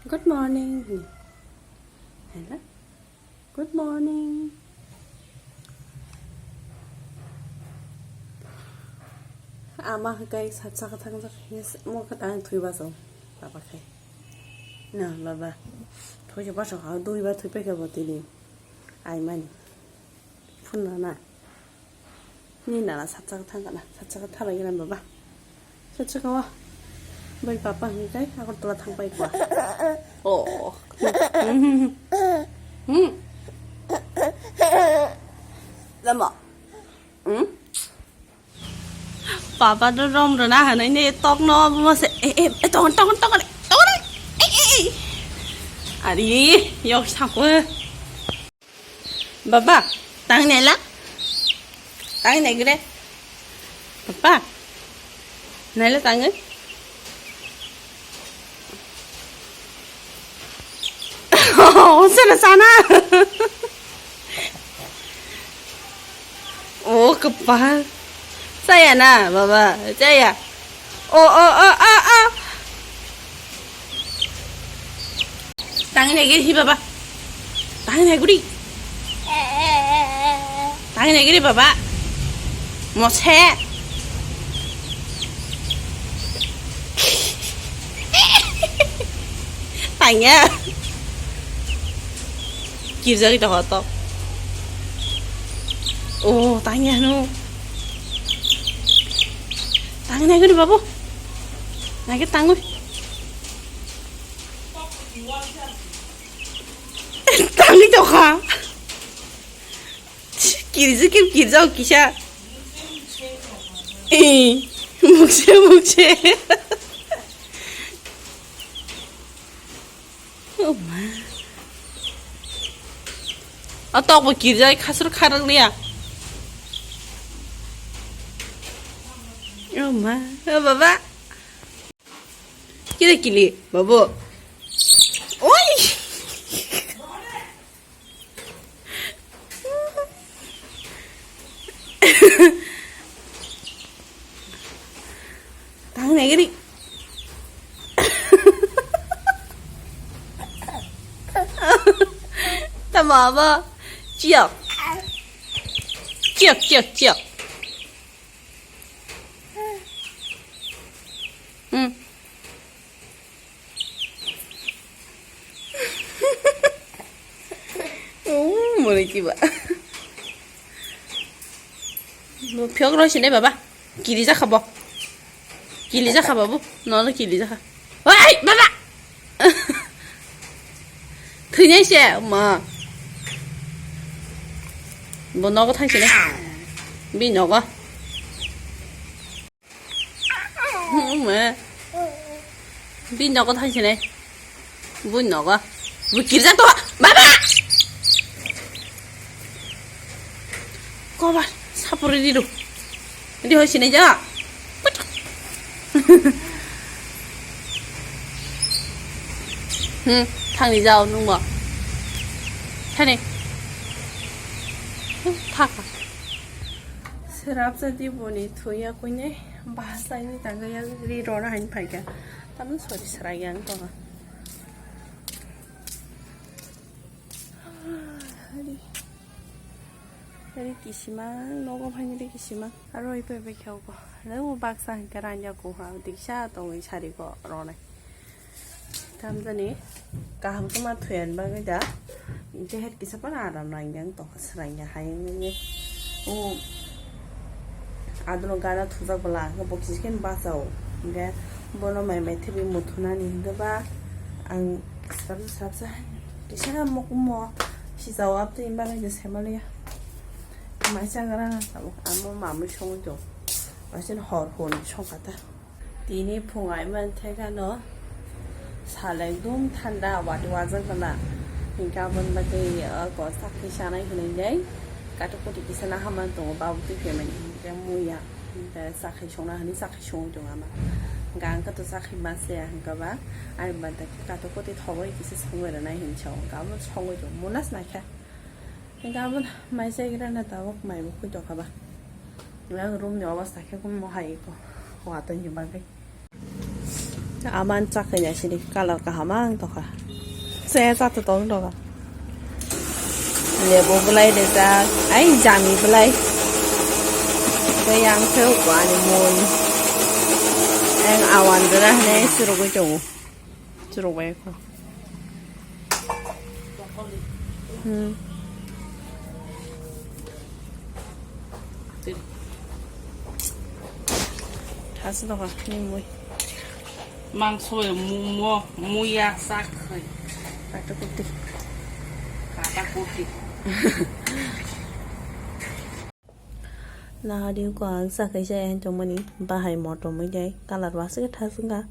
Good morning. Hello. Good morning. 아마 그까이 사차가 탕자 뭐가 당 두이봐서 봐봐 해. 나 봐봐. 도시 봐서 아 두이봐 두이밖에 못 되니. 아이만 푼나나. 니 나라 사차가 탕가나. 사차가 타라 이런 봐봐. 사차가 와. 뭘 봐봐 그까이 하고 또 탕바 있고. 어. Lama. Papa nó rong rồi na hả này nè tóc nó mà sẽ tóc này à đi yêu sao quá Papa tăng này lá tăng này cái đấy Papa này là tăng ấy sao là sao na 오, 그빠. 짜야, 나, 봐봐. 짜야. 땅이 내기리, 봐봐. 땅이 내구리. 땅이 내기리, 봐봐. 뭐, 새. 땅이야. 길저기 저것도. 오, 땅이야, 너. 땅이 내, 그래, 바보. 나게 땅을. 땅이 더 가. 길저, 기샤. 에이, 묵채. 엄마. 아, 또 뭐 길저에 가수로 가라그래야. 엄마, 봐봐. 끼리끼리, 바보. 오이! 당내 끼리. 다 봐봐. 찌역. 응. 모르지 마. 뭐 벽으로 시네 봐봐. 길이자 가봐. 길이자 가봐보. 너는 길이자 가. 와이 봐봐. 그냥 씨, 엄마. 뭐 너가 타시네. 미 너가. 엄마. 미 너가 타시네. 뭐 너가. 뭐 길이자 또 봐봐. 거봐. 사부리리로. 어디 하시네 자. 응, thằng giàu luôn mà. Thế này. Thạc à. 스랍사디 보니 투야군이 바사이니 당가야 리로나 한 파이가. 담은 소리 사라게 한 거가. Hãy subscribe cho kênh Ghiền Mì Gõ để không bỏ lỡ những video hấp dẫn 담전이 가함도만 투연 방이다 이제 햇기서 빠나람 랑양 또 스랑야 하이니 오 아드노 가나 투자블라 그 복지스킨 바사오 이게 뭐노 마이마이 TV 못하나니 그바 안 스랍스랍사 이샤가 먹고 뭐 시사오 앞도 임방에 이제 세말이야 마찬가지나 아무 마음을 총죠 맛있는 허혼 총 같다 디니 풍아이만 태가 너 살랭돔 탄다 와드와자가나 인가본 바게 có sắc cái sáng nay hình đấy cả trong cuộc thì sáng nay ham ăn tổ bao cái chuyện mình cái mùi à để sắc cái xong là hình sắc cái xong rồi mà gang cái tổ sắc cái mà xe cái bác anh bạn tại cả trong cuộc thì thầu cái xong rồi là này hình xong cả một xong rồi muốn nát này khác cái bên máy xe cái đó là tao mày một cái chỗ các bạnแล้วรูมnhỏว่าสักแค่ก็มอหายก็ hòa tên như bạn cái ám ăn chắc cái nhà xin đi cả là cả hàm ăn thôi cả xe ra từ tối rồi cả để bố lấy để ra ấy giảm đi lấy cái yang theo quả này muôn anh áo ăn rồi này siro cái chỗ siro vậy không 다시 넣어 니 망소에 무야 싹해 따뜻해 가다고기 là điều quán sa cái xe trong mình ba hay một trong mấy giấy cả là quá sức thà xuống cả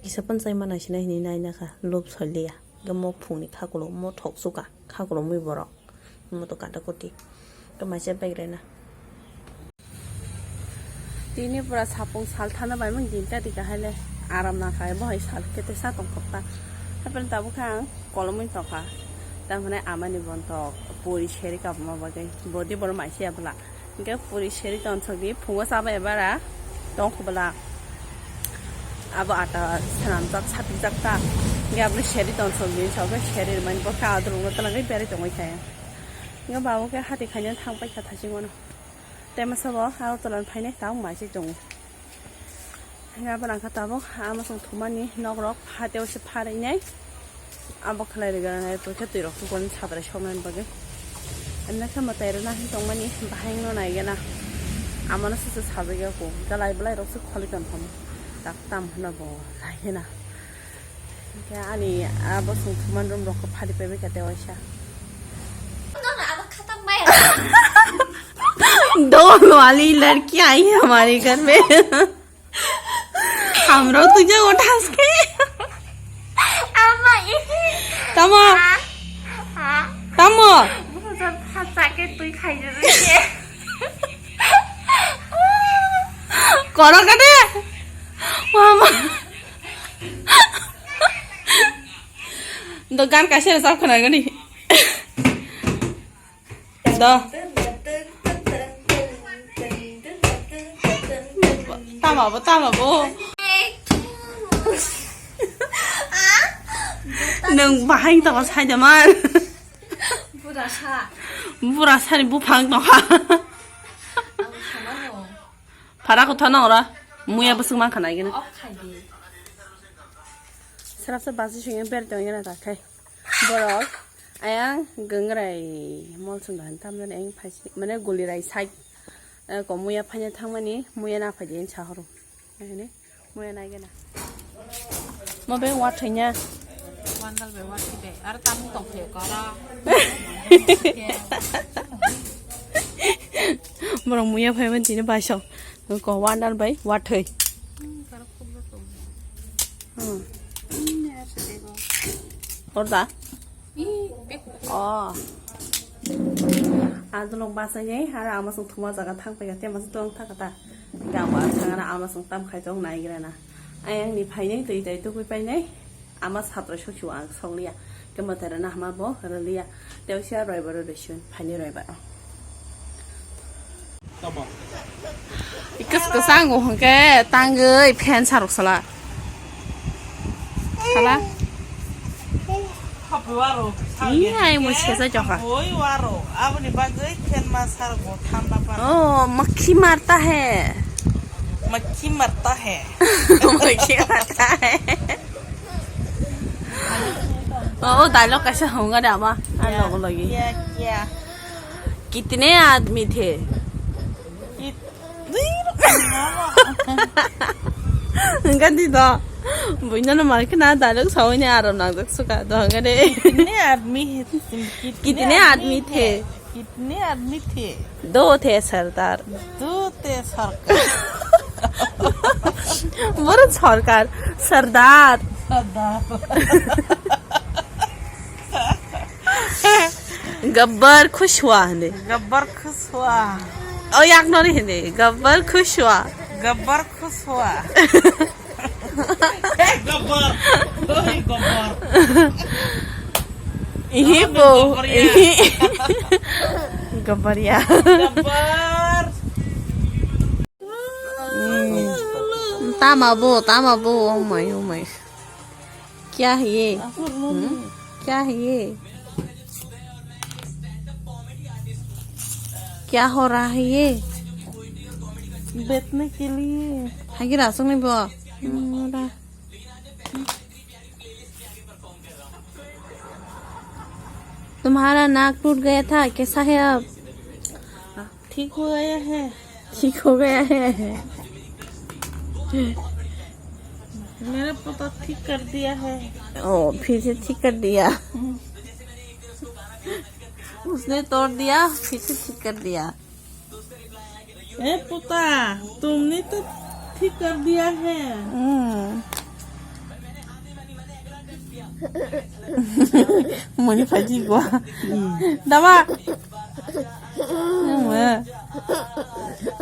cái sắp bên say mà này này này nè cả lốp sợi lìa cái một phùng này khá cổ một thọc xuống cả khá cổ mới bờ một tổ cả đặc biệt cái máy xe bay đây nè tí này vừa sapong sal thana bay mình dính cái cái hay là aram na khai bao hay sal cái thế sao tổng cặp ta hay bên tao bữa khang còn mình tao khá tao hôm nay aman đi bọn tao puri cherry cặp mà bao cái body bữa máy xe bla cái puri cherry tao thằng đi phùng cái sao vậy bà ra tao không bla abo ata sanan tak sati tak ta cái abo cherry tao thằng đi sao cái cherry mình bao cả đồ nó tao lấy beri trong cái xe cái bao cái hati khai nhân thang bay cả thay chính nóแต่มาสบเอาตอนภายในตาหมายสิจงงานบางครั้งตาบอกมาส่งถุงมันนี่นอกรอกพาเดียวสิพาได้ไงบอกใครเลยกันนะตัวแค่ตีรอกทุกคนชาวประชาชนบอกกันอันนั้นแค่มาแต่ละนะที่ตรงมันนี่บ้านโน่นไหนกันนะมันน่าจะชาวประชาชนก็ไล่ไปไล่รอกสุขคนกันพร้อมตักตามนะบอกไล่นะแค่อันนี้บอกส่งถุงมันรวมรอกก็พาได้ไปไม่กันเดียวใช่दो वाली लड़की आई है हमारे घर में हम लोग तुझे उठा के तमो तमो मुझे फंसा के तू खाई जा रही है करो कटे मामा दुकान कैसे साफ करना है नहीं दो 따마보 nâng bahang tao sai cho mà bura sai bu phang tao ha para ko thana ora muya busung man khana igena sarap sa basi shing ber tong igena ta khai borok ayang gengrai mol sung dan tam dan eng phai mane goli rai sai có muya phanya thang mani muya na phai den cha horo ne muya na gena mo be wat thai nha wan dal be wat de ar tam tong pheo ka ra mo muya phai man chi ne ba so có wan dal bai wat thai or da आज लोग बास जाए हर आमासुं थुमा जागा थांग पे गते मास दं थाकाता गावा थांगाना आमासुं ताम खाइजों नायगिराना आयांनि फाइनै दै दै दुगै पाइनै आमा सात्र सखिउ आं संलिया गमतारना हामा बो रलिया देवसिया रयबर रइसुन फाइनै रयबर तबा इकस कसांगो हंके तांगै फेन सारक सला सला Iya, mau siapa coba? Oi waro, apa nih bagai ken masar gotham apa? Oh, makhi marta hai. Makhi marta hai. Makhi marta hai. Oh, dialogue कैसा होगा डामा? लोगों लगी. क्या? कितने आदमी थे? Enggak tidak. Bunya na mal kena dialog sawi ne aram nang dak suka do ngade कितने आदमी कितने आदमी थे कितने आदमी थे दो थे सरदार दो थे सरकार बड़ा सरकार सरदार गब्बर खुश हुआ है गब्बर खुश हुआ ओ याक नरी है गब्बर खुश हुआ गब्बर खुश हुआ Gabbar Ibu Gabbar ya Gabbar तामाबो ओ माय क्या है ये क्या है ये क्या हो रहा है ये बेचने के लिए हागी रासों नहीं बुआ तुम्हारा नाक टूट गया था कैसा है अब ठीक हो गया है ठीक हो गया है मेरा पता ठीक कर दिया है ओ फिर से ठीक कर दिया उसने तोड़ दिया फिर से ठीक कर दिया ए पुता तुमने तो ठीक कर दिया है मुझे फजी को दवा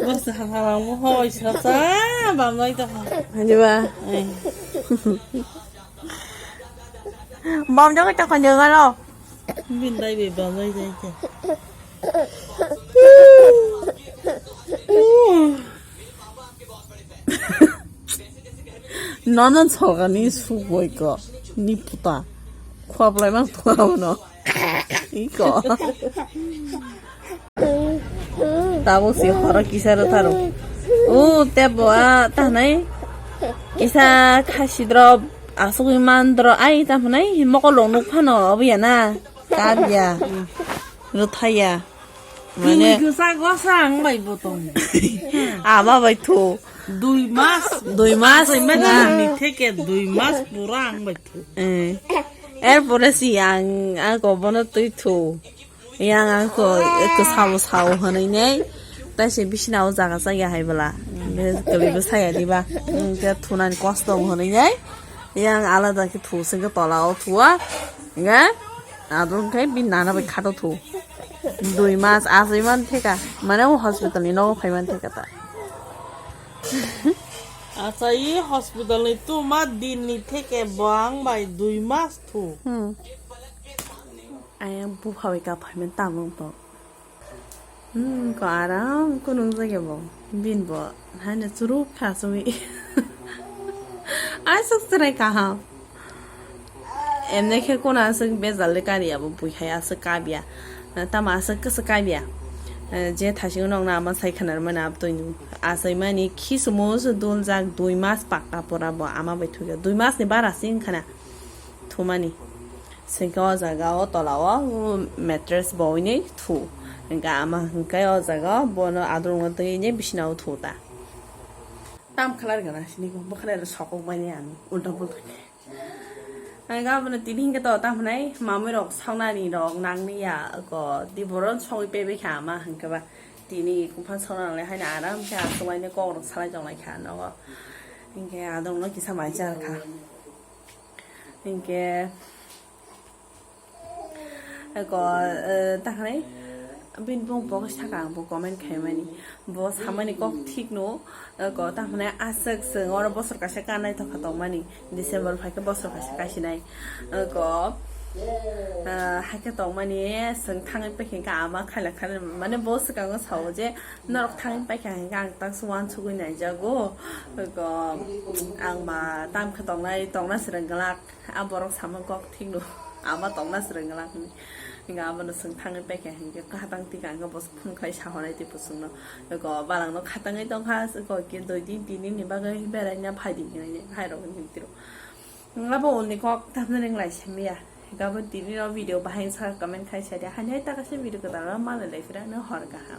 बस हमारा वो हो सकता बामलाई तो जी बा bom cho cái cho còn dừng đâu bên đây bị baamलाई đây chứ 너는 저가니 수고 이거 니쁘다 코아블라이만 도와오너 이거 나보시 허락 기사를 타러 오 때보아 타나이 기사 카시드럽 아소기 만들어 아이 타나이 먹을 롱록 파노 어비야나 까비야 루타야 Mình cứ sang có sang mày bộ tổng 아마 바이토 Đùi mas Đùi mas Rồi mấy đứa mình thấy cái đùi mas bù rang mày thử 에르보레시 양 아고 번호 뚜이투 양 아고 그 사우 하는네 다시 비시나오 자가서 야 해봐라 그리고 사야 디바 그 투난 코스tom 하는네 양 알아다 그 투sinh cái tolao thua nghe 아동 cái bin 나나 배 카도 투 দুই মাস আসিমান থেকা মানে ও হসপিটাল নি নো ফাইমান থেকা তা আচ্ছা এই হসপিটালে তোমার দিন নি থেকে বাং বাই 2 মাস থু 아야 부파위가 파면 따먹 또 có 아람 có nung ra kìa bộ bin bộ hai nè chú rúp khá xôi ai sức ra cả hả em này khi cô nào sức bé giờ lấy cái gì bộ bùi hay sức cái bia ta mà sức cái bia je 다시 운동나 아마 사이카나르만 앞도인 아사이마니 키스모스 돈작 2 마스 바까보라 뭐 아마 베투가 2 마스니 바라싱 카나 토마니 생겨자가 어떠라와 매트리스 보이니 투 그러니까 아마 그러니까 여자가 뭐는 아동은 또 이제 비시나우 투다 땀 칼라르가 나시니고 뭐 칼라르 서고 많이 안 울다보다 내가 보는 디링게 또 때문에 마음으로 상난이로 낭리야 그 디보런 총이 빼빼 가마 그러니까 디니 공판 선언을 해 나름 자 소원이 꼭으로 살아 정말 가는 이게 아동은 기사 많지 않을까 이게 그 딱하네 bên bông bó cái thằng bố có men khay mà nè bố sao mà nè có thích nó có ta mà ăn sực sừng rồi bố sửa cái sắc này thôi khát mà nè December phải cái bố sửa cái sắc này có hai cái tông mà nè sừng thangไปแข่งกันมาkhai là khai mà nè bố sửa cái sầu chứ nó thangไปแข่งกันตั้งส่วนชุกnày cho có ăn mà tam cái tông này sửa cái lạc ăn bố sao mà có thích nó ăn mà tông này sửa cái lạc 그러니까 아무는 승탕을 빼게 하니까 그 하당띠가 안 가봐서 풍카이 샤워를 띠 부승로 그거 말랑도 하당을 ต้อง 하스 거기 너희 디니 바가 히베라냐 파디기네 하이로 님띠로 ngapa 오늘 꼭 담는 거 라이시미야 그러니까 뭐 디니로 비디오 바인 사 커멘 카이샤데 한해 있다가 시 비디오 그다가 말을 레이프라는 허르가 함